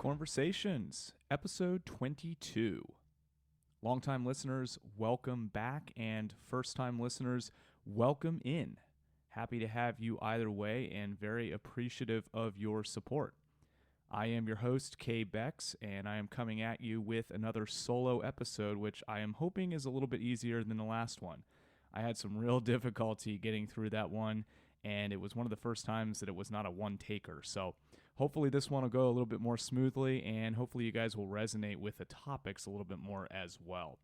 Cornversations, episode 22. Longtime listeners, welcome back, and first-time listeners, welcome in. Happy to have you either way and very appreciative of your support. I am your host, Kay Bex, and I am coming at you with another solo episode, which I am hoping is a little bit easier than the last one. I had some real difficulty getting through that one, and it was one of the first times that it was not a one-taker. So hopefully this one will go a little bit more smoothly, and hopefully you guys will resonate with the topics a little bit more as well.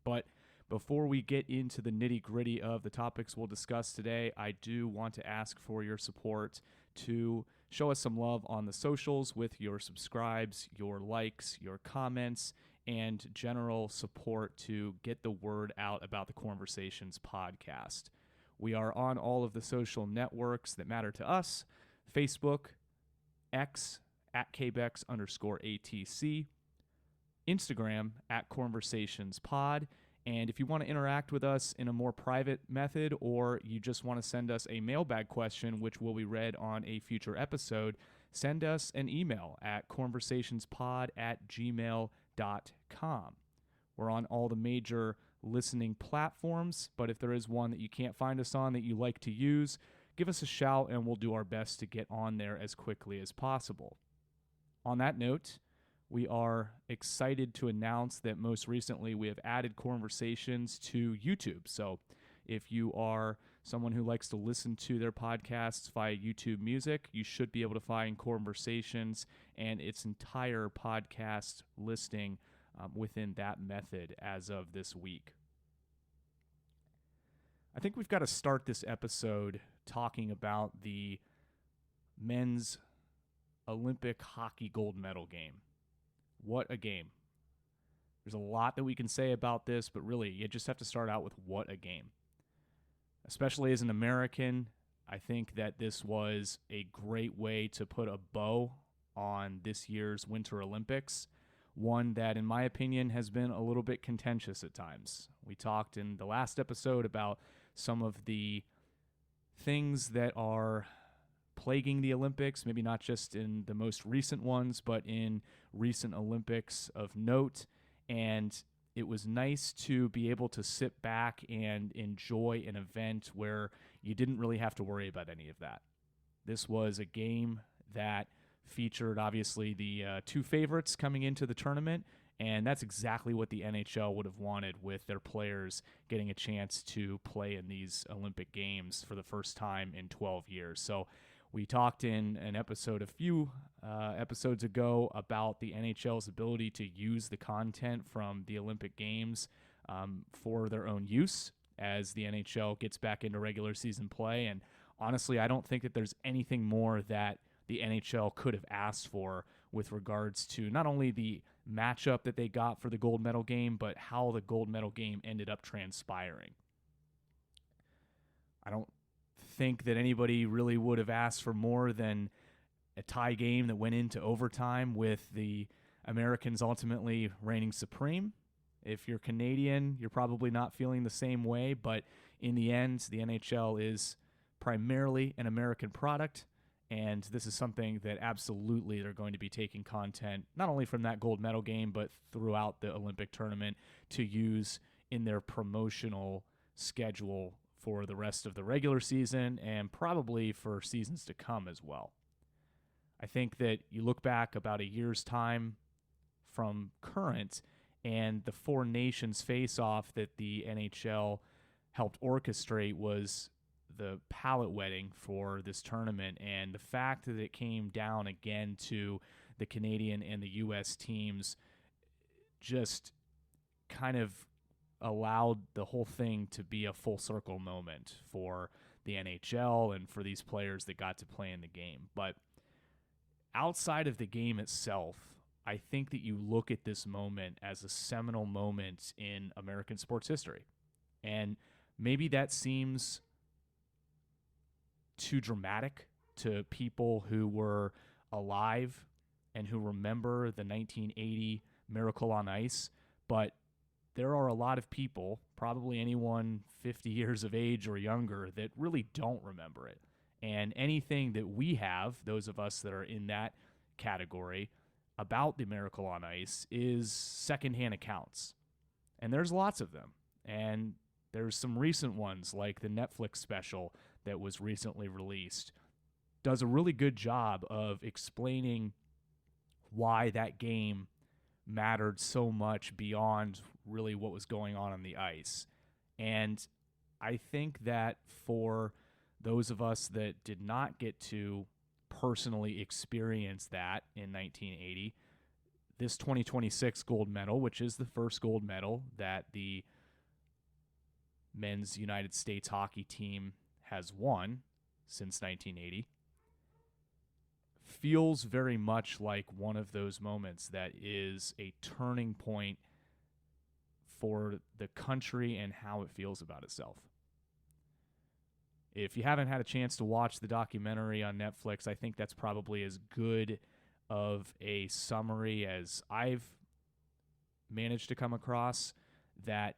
But before we get into the nitty-gritty of the topics we'll discuss today, I do want to ask for your support to show us some love on the socials with your subscribes, your likes, your comments, and general support to get the word out about the Cornversations podcast. We are on all of the social networks that matter to us: Facebook, X, at kbex_ATC, Instagram, at cornversationspod. And if you want to interact with us in a more private method, or you just want to send us a mailbag question, which will be read on a future episode, send us an email at cornversationspod@gmail.com. We're on all the major listening platforms, but if there is one that you can't find us on that you like to use, give us a shout and we'll do our best to get on there as quickly as possible. On that note, we are excited to announce that most recently we have added Cornversations to YouTube. So if you are someone who likes to listen to their podcasts via YouTube Music, you should be able to find Cornversations and its entire podcast listing within that method as of this week. I think we've got to start this episode talking about the men's Olympic hockey gold medal game. What a game. There's a lot that we can say about this, but really you just have to start out with what a game. Especially as an American, I think that this was a great way to put a bow on this year's Winter Olympics, one that, in my opinion, has been a little bit contentious at times. We talked in the last episode about some of the things that are plaguing the Olympics, maybe not just in the most recent ones, but in recent Olympics of note. And it was nice to be able to sit back and enjoy an event where you didn't really have to worry about any of that. This was a game that featured, obviously, the two favorites coming into the tournament, and that's exactly what the NHL would have wanted, with their players getting a chance to play in these Olympic Games for the first time in 12 years. So we talked in an episode a few episodes ago about the NHL's ability to use the content from the Olympic Games for their own use as the NHL gets back into regular season play. And honestly, I don't think that there's anything more that the NHL could have asked for with regards to not only the matchup that they got for the gold medal game, but how the gold medal game ended up transpiring. I don't think that anybody really would have asked for more than a tie game that went into overtime with the Americans ultimately reigning supreme. If you're Canadian, you're probably not feeling the same way, but in the end, the NHL is primarily an American product, and this is something that absolutely they're going to be taking content, not only from that gold medal game, but throughout the Olympic tournament to use in their promotional schedule for the rest of the regular season and probably for seasons to come as well. I think that you look back about a year's time from current, and the Four Nations face-off that the NHL helped orchestrate was the palette wedding for this tournament, and the fact that it came down again to the Canadian and the U.S. teams just kind of allowed the whole thing to be a full circle moment for the NHL and for these players that got to play in the game. But outside of the game itself, I think that you look at this moment as a seminal moment in American sports history. And maybe that seems too dramatic to people who were alive and who remember the 1980 Miracle on Ice, but there are a lot of people, probably anyone 50 years of age or younger, that really don't remember it. And anything that we have, those of us that are in that category, about the Miracle on Ice is secondhand accounts. And there's lots of them. And there's some recent ones, like the Netflix special that was recently released, does a really good job of explaining why that game mattered so much beyond really what was going on the ice. And I think that for those of us that did not get to personally experience that in 1980, this 2026 gold medal, which is the first gold medal that the men's United States hockey team has won since 1980, feels very much like one of those moments that is a turning point for the country and how it feels about itself. If you haven't had a chance to watch the documentary on Netflix, I think that's probably as good of a summary as I've managed to come across that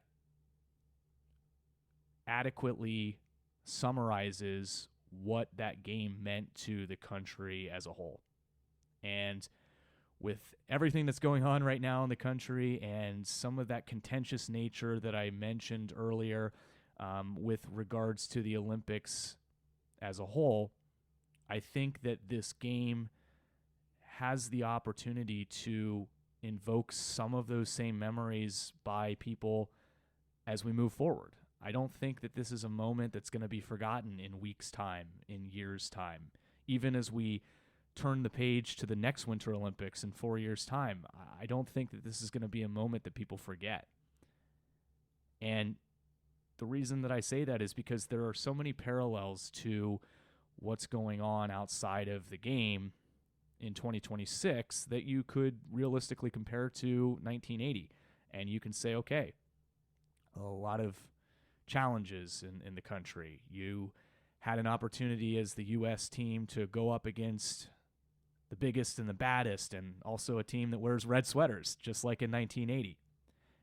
adequately summarizes what that game meant to the country as a whole. And with everything that's going on right now in the country and some of that contentious nature that I mentioned earlier with regards to the Olympics as a whole, I think that this game has the opportunity to invoke some of those same memories by people as we move forward. I don't think that this is a moment that's going to be forgotten in weeks' time, in years' time. Even as we turn the page to the next Winter Olympics in 4 years' time, I don't think that this is going to be a moment that people forget. And the reason that I say that is because there are so many parallels to what's going on outside of the game in 2026 that you could realistically compare to 1980. And you can say, okay, a lot of challenges in the country. You had an opportunity as the U.S. team to go up against the biggest and the baddest, and also a team that wears red sweaters, just like in 1980.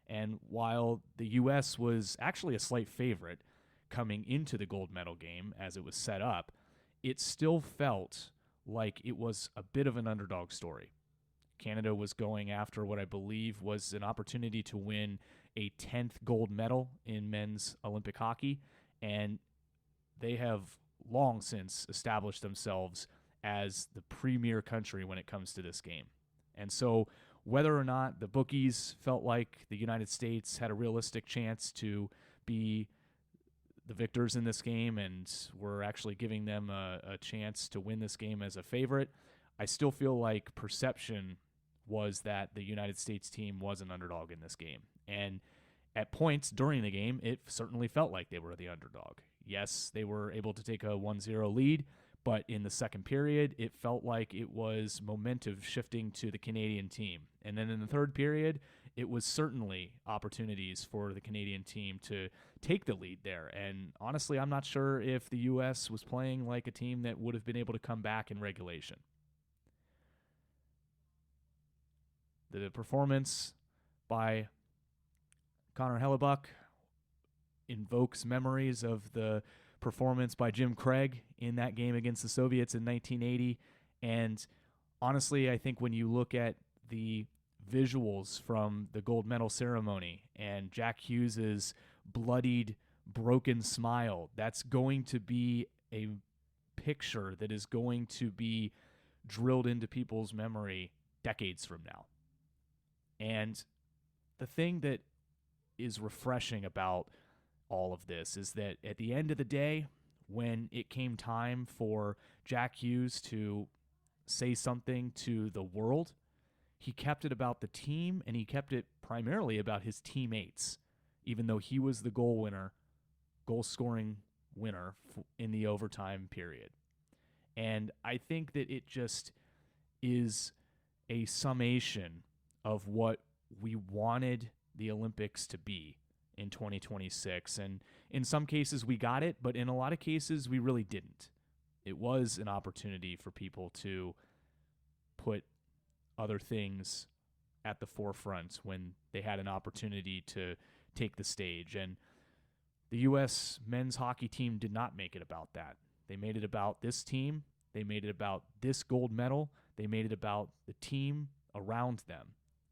And while the U.S. was actually a slight favorite coming into the gold medal game as it was set up, it still felt like it was a bit of an underdog story. Canada was going after what I believe was an opportunity to win a 10th gold medal in men's Olympic hockey, and they have long since established themselves as the premier country when it comes to this game. And so whether or not the bookies felt like the United States had a realistic chance to be the victors in this game and were actually giving them a chance to win this game as a favorite, I still feel like perception was that the United States team was an underdog in this game. And at points during the game, it certainly felt like they were the underdog. Yes, they were able to take a 1-0 lead, but in the second period, it felt like it was momentum shifting to the Canadian team. And then in the third period, it was certainly opportunities for the Canadian team to take the lead there. And honestly, I'm not sure if the U.S. was playing like a team that would have been able to come back in regulation. The performance by Connor Hellebuck invokes memories of the performance by Jim Craig in that game against the Soviets in 1980. And honestly, I think when you look at the visuals from the gold medal ceremony and Jack Hughes's bloodied, broken smile, that's going to be a picture that is going to be drilled into people's memory decades from now. And the thing that is refreshing about all of this is that at the end of the day, when it came time for Jack Hughes to say something to the world, he kept it about the team, and he kept it primarily about his teammates, even though he was the goal-scoring winner in the overtime period. And I think that it just is a summation of what we wanted the Olympics to be in 2026. And in some cases we got it, but in a lot of cases we really didn't. It was an opportunity for people to put other things at the forefront when they had an opportunity to take the stage. And the U.S. men's hockey team did not make it about that. They made it about this team. They made it about this gold medal. They made it about the team around them.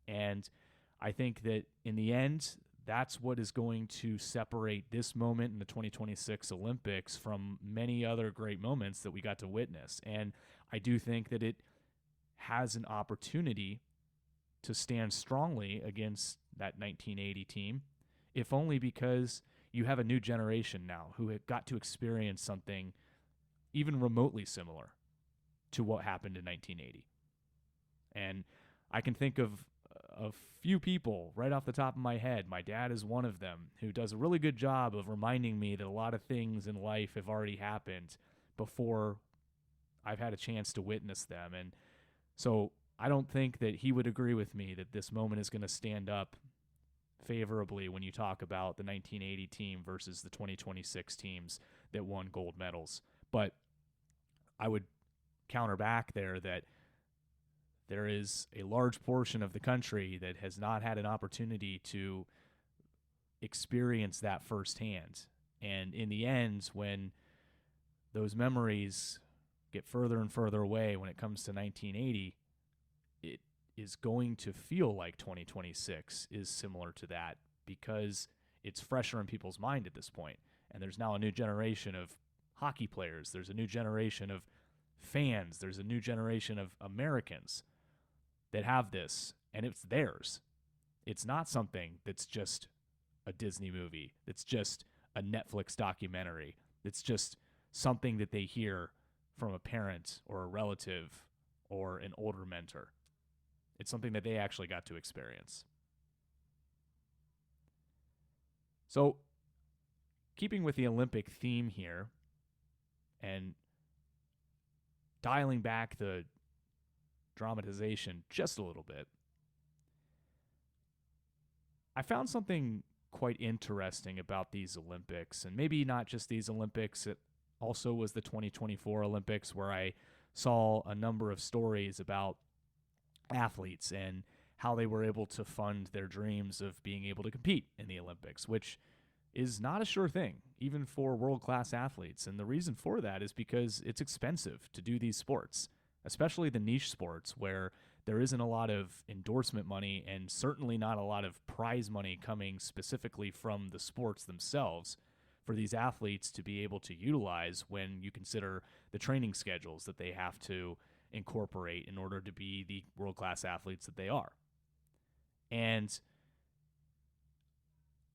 And I think that in the end, that's what is going to separate this moment in the 2026 Olympics from many other great moments that we got to witness. And I do think that it has an opportunity to stand strongly against that 1980 team, if only because you have a new generation now who have got to experience something even remotely similar to what happened in 1980. And I can think of a few people right off the top of my head. My dad is one of them, who does a really good job of reminding me that a lot of things in life have already happened before I've had a chance to witness them. And so I don't think that he would agree with me that this moment is going to stand up favorably when you talk about the 1980 team versus the 2026 teams that won gold medals. But I would counter back there that there is a large portion of the country that has not had an opportunity to experience that firsthand. And in the end, when those memories get further and further away when it comes to 1980, it is going to feel like 2026 is similar to that because it's fresher in people's mind at this point. And there's now a new generation of hockey players. There's a new generation of fans. There's a new generation of Americans that have this, and it's theirs. It's not something that's just a Disney movie. It's just a Netflix documentary. It's just something that they hear from a parent or a relative or an older mentor. It's something that they actually got to experience. So, keeping with the Olympic theme here and dialing back the dramatization just a little bit, I found something quite interesting about these Olympics, and maybe not just these Olympics, it also was the 2024 Olympics, where I saw a number of stories about athletes and how they were able to fund their dreams of being able to compete in the Olympics, which is not a sure thing, even for world-class athletes. And the reason for that is because it's expensive to do these sports, especially the niche sports where there isn't a lot of endorsement money and certainly not a lot of prize money coming specifically from the sports themselves for these athletes to be able to utilize when you consider the training schedules that they have to incorporate in order to be the world-class athletes that they are. And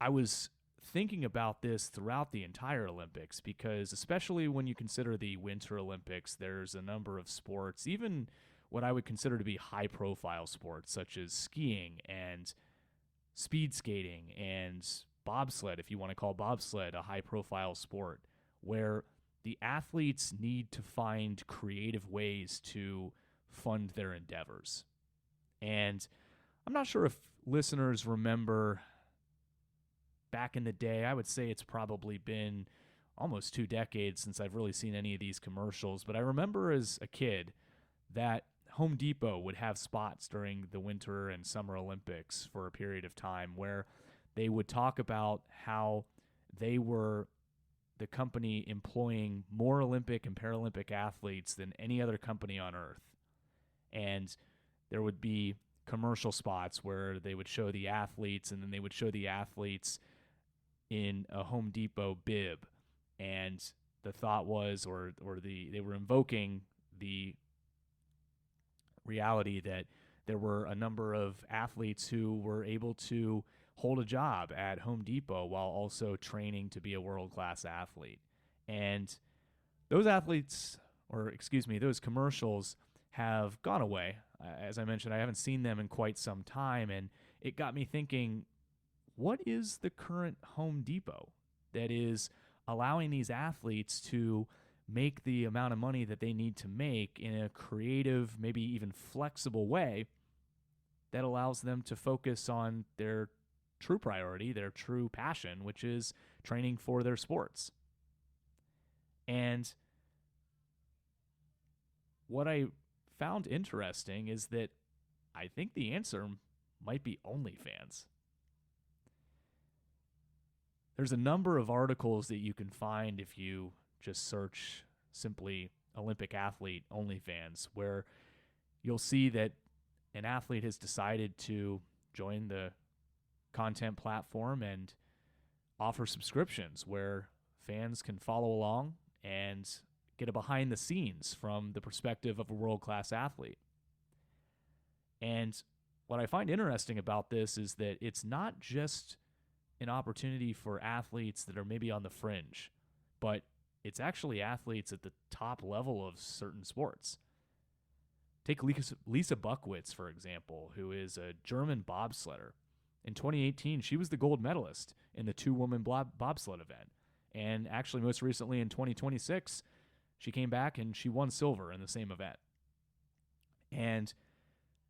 I was thinking about this throughout the entire Olympics because especially when you consider the Winter Olympics, there's a number of sports, even what I would consider to be high-profile sports, such as skiing and speed skating and bobsled, if you want to call bobsled a high-profile sport, where the athletes need to find creative ways to fund their endeavors. And I'm not sure if listeners remember back in the day, I would say it's probably been almost 2 decades since I've really seen any of these commercials, but I remember as a kid that Home Depot would have spots during the Winter and Summer Olympics for a period of time where they would talk about how they were the company employing more Olympic and Paralympic athletes than any other company on earth. And there would be commercial spots where they would show the athletes, and then they would show the athletes in a Home Depot bib. And the thought was, they were invoking the reality that there were a number of athletes who were able to hold a job at Home Depot while also training to be a world-class athlete. And those those commercials have gone away. As I mentioned, I haven't seen them in quite some time, and it got me thinking, what is the current Home Depot that is allowing these athletes to make the amount of money that they need to make in a creative, maybe even flexible way that allows them to focus on their true priority, their true passion, which is training for their sports? And what I found interesting is that I think the answer might be OnlyFans. There's a number of articles that you can find if you just search simply Olympic athlete OnlyFans, where you'll see that an athlete has decided to join the content platform and offer subscriptions where fans can follow along and get a behind the scenes from the perspective of a world-class athlete. And what I find interesting about this is that it's not just an opportunity for athletes that are maybe on the fringe, but it's actually athletes at the top level of certain sports. Take Lisa Buckwitz, for example, who is a German bobsledder. In 2018, she was the gold medalist in the two-woman bobsled event. And actually, most recently in 2026, she came back and she won silver in the same event. And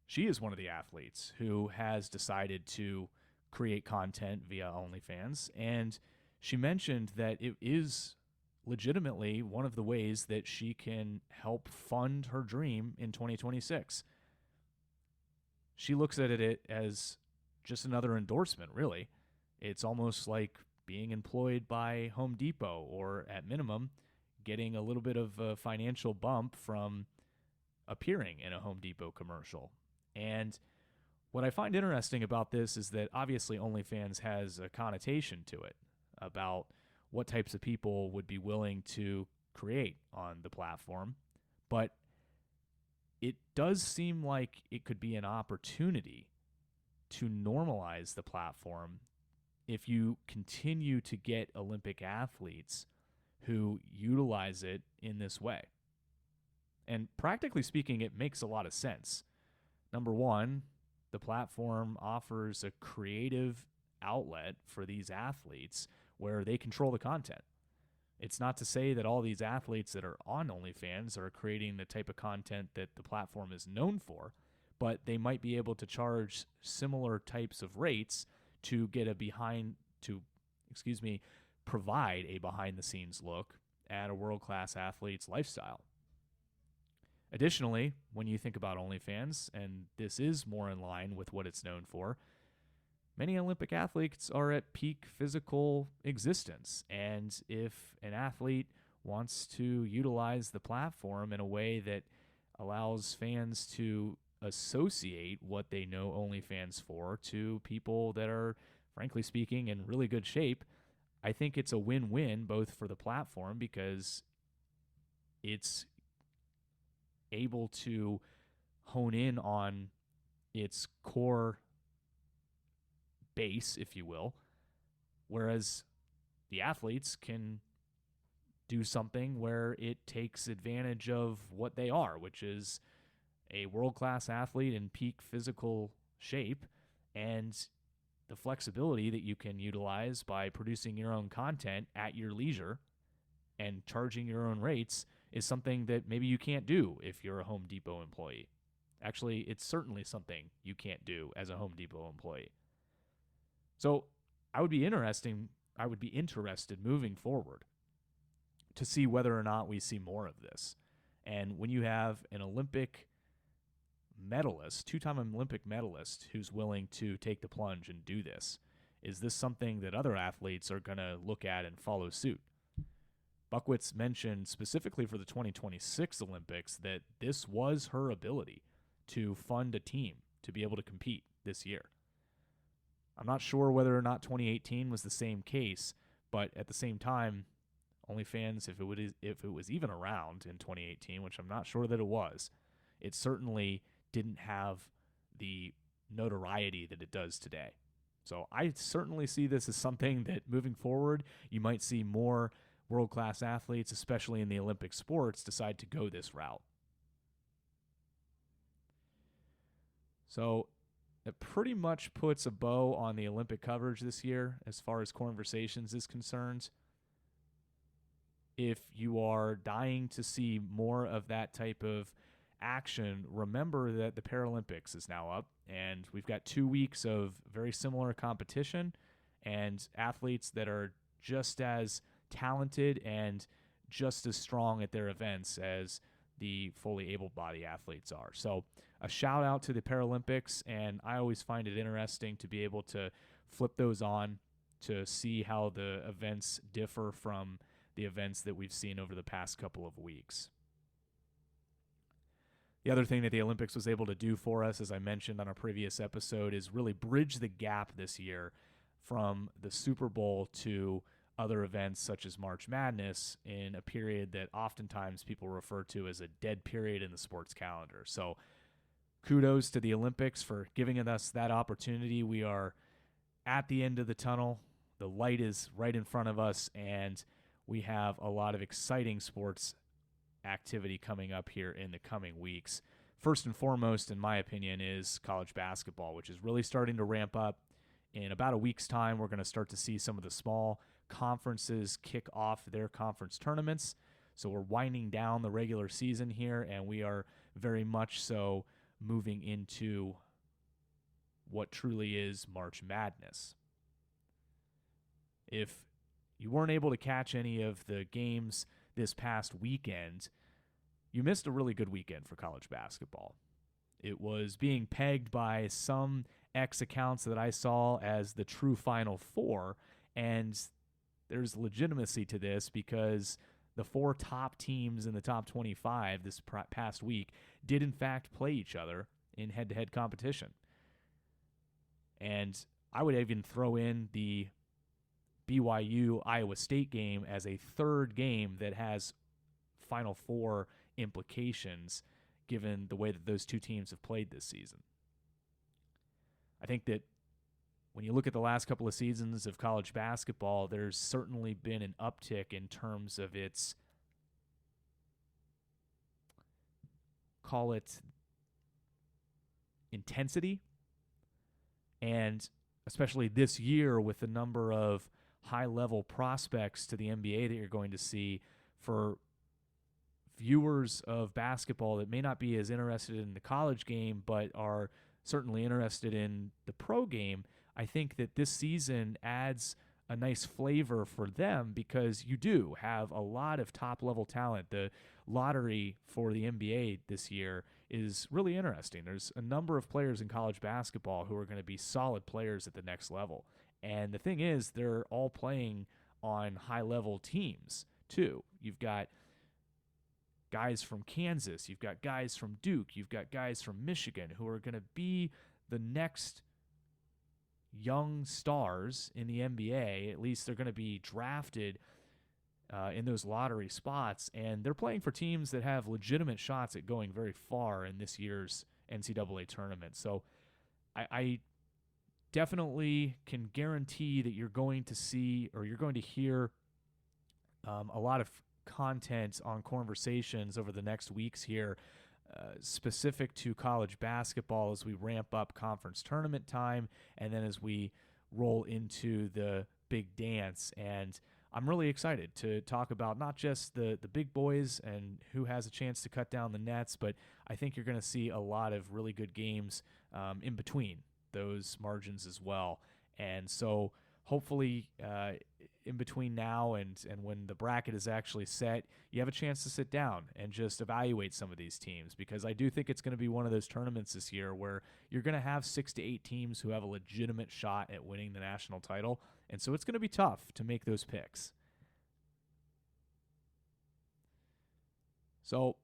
she is one of the athletes who has decided to create content via OnlyFans. And she mentioned that it is legitimately one of the ways that she can help fund her dream in 2026. She looks at it as just another endorsement, really. It's almost like being employed by Home Depot, or at minimum, getting a little bit of a financial bump from appearing in a Home Depot commercial. And what I find interesting about this is that obviously OnlyFans has a connotation to it about what types of people would be willing to create on the platform. But it does seem like it could be an opportunity to normalize the platform if you continue to get Olympic athletes who utilize it in this way. And practically speaking, it makes a lot of sense. Number one, the platform offers a creative outlet for these athletes where they control the content. It's not to say that all these athletes that are on OnlyFans are creating the type of content that the platform is known for, but they might be able to charge similar types of rates to get provide a behind the scenes look at a world-class athlete's lifestyle. Additionally, when you think about OnlyFans, and this is more in line with what it's known for, many Olympic athletes are at peak physical existence. And if an athlete wants to utilize the platform in a way that allows fans to associate what they know OnlyFans for to people that are, frankly speaking, in really good shape, I think it's a win-win both for the platform because it's able to hone in on its core base, if you will, whereas the athletes can do something where it takes advantage of what they are, which is a world-class athlete in peak physical shape, and the flexibility that you can utilize by producing your own content at your leisure and charging your own rates is something that maybe you can't do if you're a Home Depot employee. Actually, it's certainly something you can't do as a Home Depot employee. So I would be interested moving forward to see whether or not we see more of this. And when you have an Olympic medalist, two-time Olympic medalist, who's willing to take the plunge and do this, is this something that other athletes are going to look at and follow suit? Buckwitz mentioned specifically for the 2026 Olympics that this was her ability to fund a team to be able to compete this year. I'm not sure whether or not 2018 was the same case, but at the same time, OnlyFans, if it was even around in 2018, which I'm not sure that it was, it certainly didn't have the notoriety that it does today. So I certainly see this as something that moving forward, you might see more world-class athletes, especially in the Olympic sports, decide to go this route. So it pretty much puts a bow on the Olympic coverage this year as far as Cornversations is concerned. If you are dying to see more of that type of action, remember that the Paralympics is now up, and we've got 2 weeks of very similar competition and athletes that are just as talented and just as strong at their events as the fully able-bodied athletes are. So a shout out to the Paralympics, and I always find it interesting to be able to flip those on to see how the events differ from the events that we've seen over the past couple of weeks. The other thing that the Olympics was able to do for us, as I mentioned on a previous episode, is really bridge the gap this year from the Super Bowl to other events such as March Madness in a period that oftentimes people refer to as a dead period in the sports calendar. So kudos to the Olympics for giving us that opportunity. We are at the end of the tunnel. The light is right in front of us, and we have a lot of exciting sports activity coming up here in the coming weeks. First and foremost, in my opinion, is college basketball, which is really starting to ramp up. In about a week's time, we're going to start to see some of the small conferences kick off their conference tournaments. So we're winding down the regular season here, and we are very much so moving into what truly is March Madness. If you weren't able to catch any of the games this past weekend, you missed a really good weekend for college basketball. It was being pegged by some X accounts that I saw as the true Final Four, and there's legitimacy to this because the 4 top teams in the top 25 this past week did in fact play each other in head-to-head competition. And I would even throw in the BYU-Iowa State game as a third game that has Final Four implications given the way that those two teams have played this season. I think that when you look at the last couple of seasons of college basketball, there's certainly been an uptick in terms of its, call it, intensity. And especially this year with the number of high-level prospects to the NBA that you're going to see, for viewers of basketball that may not be as interested in the college game but are certainly interested in the pro game, I think that this season adds a nice flavor for them because you do have a lot of top-level talent. The lottery for the NBA this year is really interesting. There's a number of players in college basketball who are going to be solid players at the next level. And the thing is, they're all playing on high-level teams, too. You've got guys from Kansas. You've got guys from Duke. You've got guys from Michigan who are going to be the next young stars in the NBA. At least they're going to be drafted in those lottery spots, and they're playing for teams that have legitimate shots at going very far in this year's NCAA tournament. So I definitely can guarantee that you're going to see, or you're going to hear a lot of content on Cornversations over the next weeks here, specific to college basketball as we ramp up conference tournament time and then as we roll into the big dance. And I'm really excited to talk about not just the big boys and who has a chance to cut down the nets, but I think you're going to see a lot of really good games in between those margins as well. And so hopefully in between now and when the bracket is actually set, you have a chance to sit down and just evaluate some of these teams, because I do think it's going to be one of those tournaments this year where you're going to have 6 to 8 teams who have a legitimate shot at winning the national title, and so it's going to be tough to make those picks. So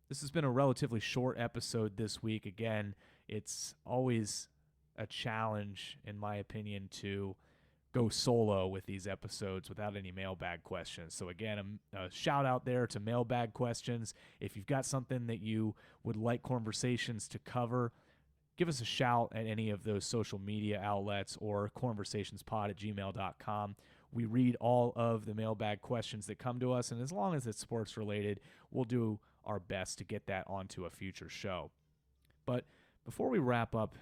this has been a relatively short episode this week. Again, it's always a challenge, in my opinion, to go solo with these episodes without any mailbag questions. So again, a shout out there to mailbag questions. If you've got something that you would like Cornversations to cover, give us a shout at any of those social media outlets or cornversationspod@gmail.com. We read all of the mailbag questions that come to us, and as long as it's sports related, we'll do our best to get that onto a future show. But before we wrap up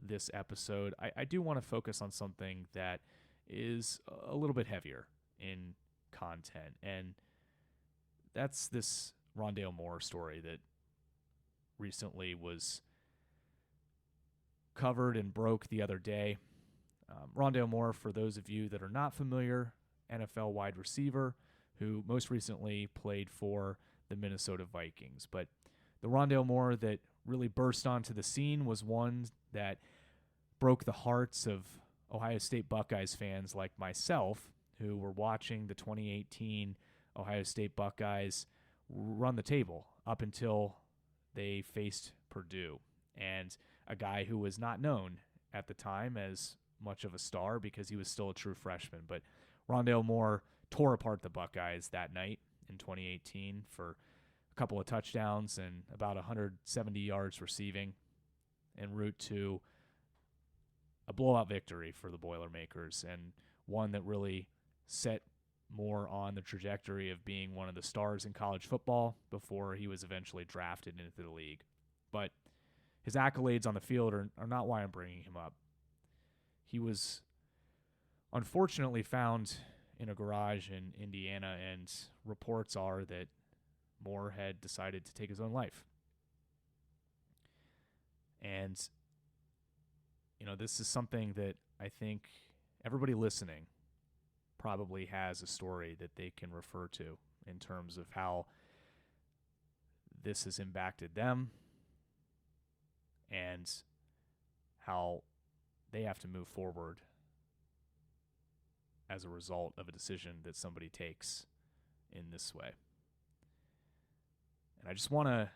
this episode, I do want to focus on something that is a little bit heavier in content, and that's this Rondale Moore story that recently was covered and broke the other day. Rondale Moore, for those of you that are not familiar, NFL wide receiver who most recently played for the Minnesota Vikings. But the Rondale Moore that really burst onto the scene was one that broke the hearts of Ohio State Buckeyes fans like myself, who were watching the 2018 Ohio State Buckeyes run the table up until they faced Purdue, and a guy who was not known at the time as much of a star because he was still a true freshman. But Rondale Moore tore apart the Buckeyes that night in 2018 for a couple of touchdowns and about 170 yards receiving, en route to a blowout victory for the Boilermakers, and one that really set Moore on the trajectory of being one of the stars in college football before he was eventually drafted into the league. But his accolades on the field are not why I'm bringing him up. He was unfortunately found in a garage in Indiana, and reports are that Moore had decided to take his own life. And, this is something that I think everybody listening probably has a story that they can refer to in terms of how this has impacted them and how they have to move forward as a result of a decision that somebody takes in this way. And I just want to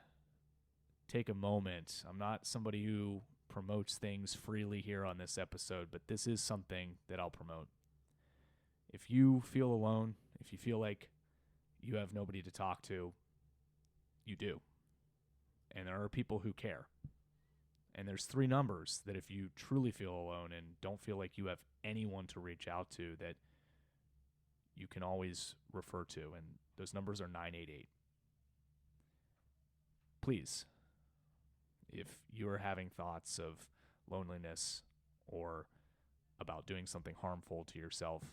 take a moment. I'm not somebody who promotes things freely here on this episode, but this is something that I'll promote. If you feel alone, if you feel like you have nobody to talk to, you do. And there are people who care. And there's 3 numbers that if you truly feel alone and don't feel like you have anyone to reach out to, that you can always refer to. And those numbers are 988. Please, if you are having thoughts of loneliness or about doing something harmful to yourself,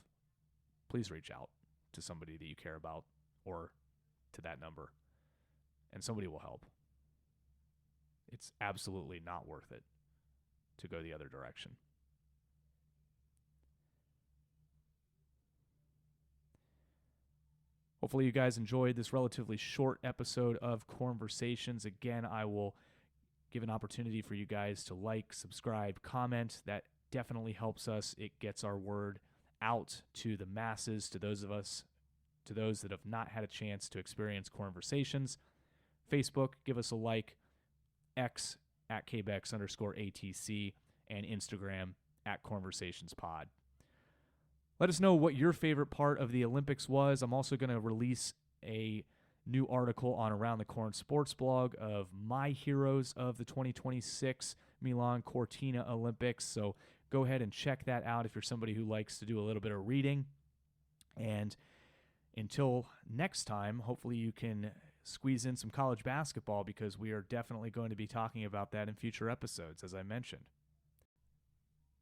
please reach out to somebody that you care about or to that number, and somebody will help. It's absolutely not worth it to go the other direction. Hopefully you guys enjoyed this relatively short episode of Cornversations. Again, I will give an opportunity for you guys to like, subscribe, comment. That definitely helps us. It gets our word out to the masses, to those that have not had a chance to experience Cornversations. Facebook, give us a like. X at kbex_ATC, and Instagram at cornversationspod. Let us know what your favorite part of the Olympics was. I'm also going to release a new article on Around the Corn Sports blog of my heroes of the 2026 Milan Cortina Olympics. So go ahead and check that out if you're somebody who likes to do a little bit of reading. And until next time, hopefully you can squeeze in some college basketball, because we are definitely going to be talking about that in future episodes, as I mentioned.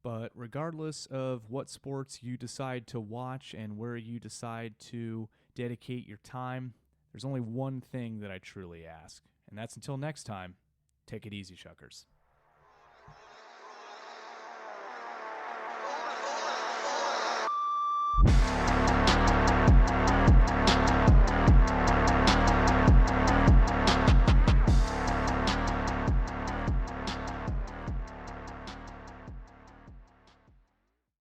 But regardless of what sports you decide to watch and where you decide to dedicate your time, there's only one thing that I truly ask, and that's until next time, take it easy, Shuckers.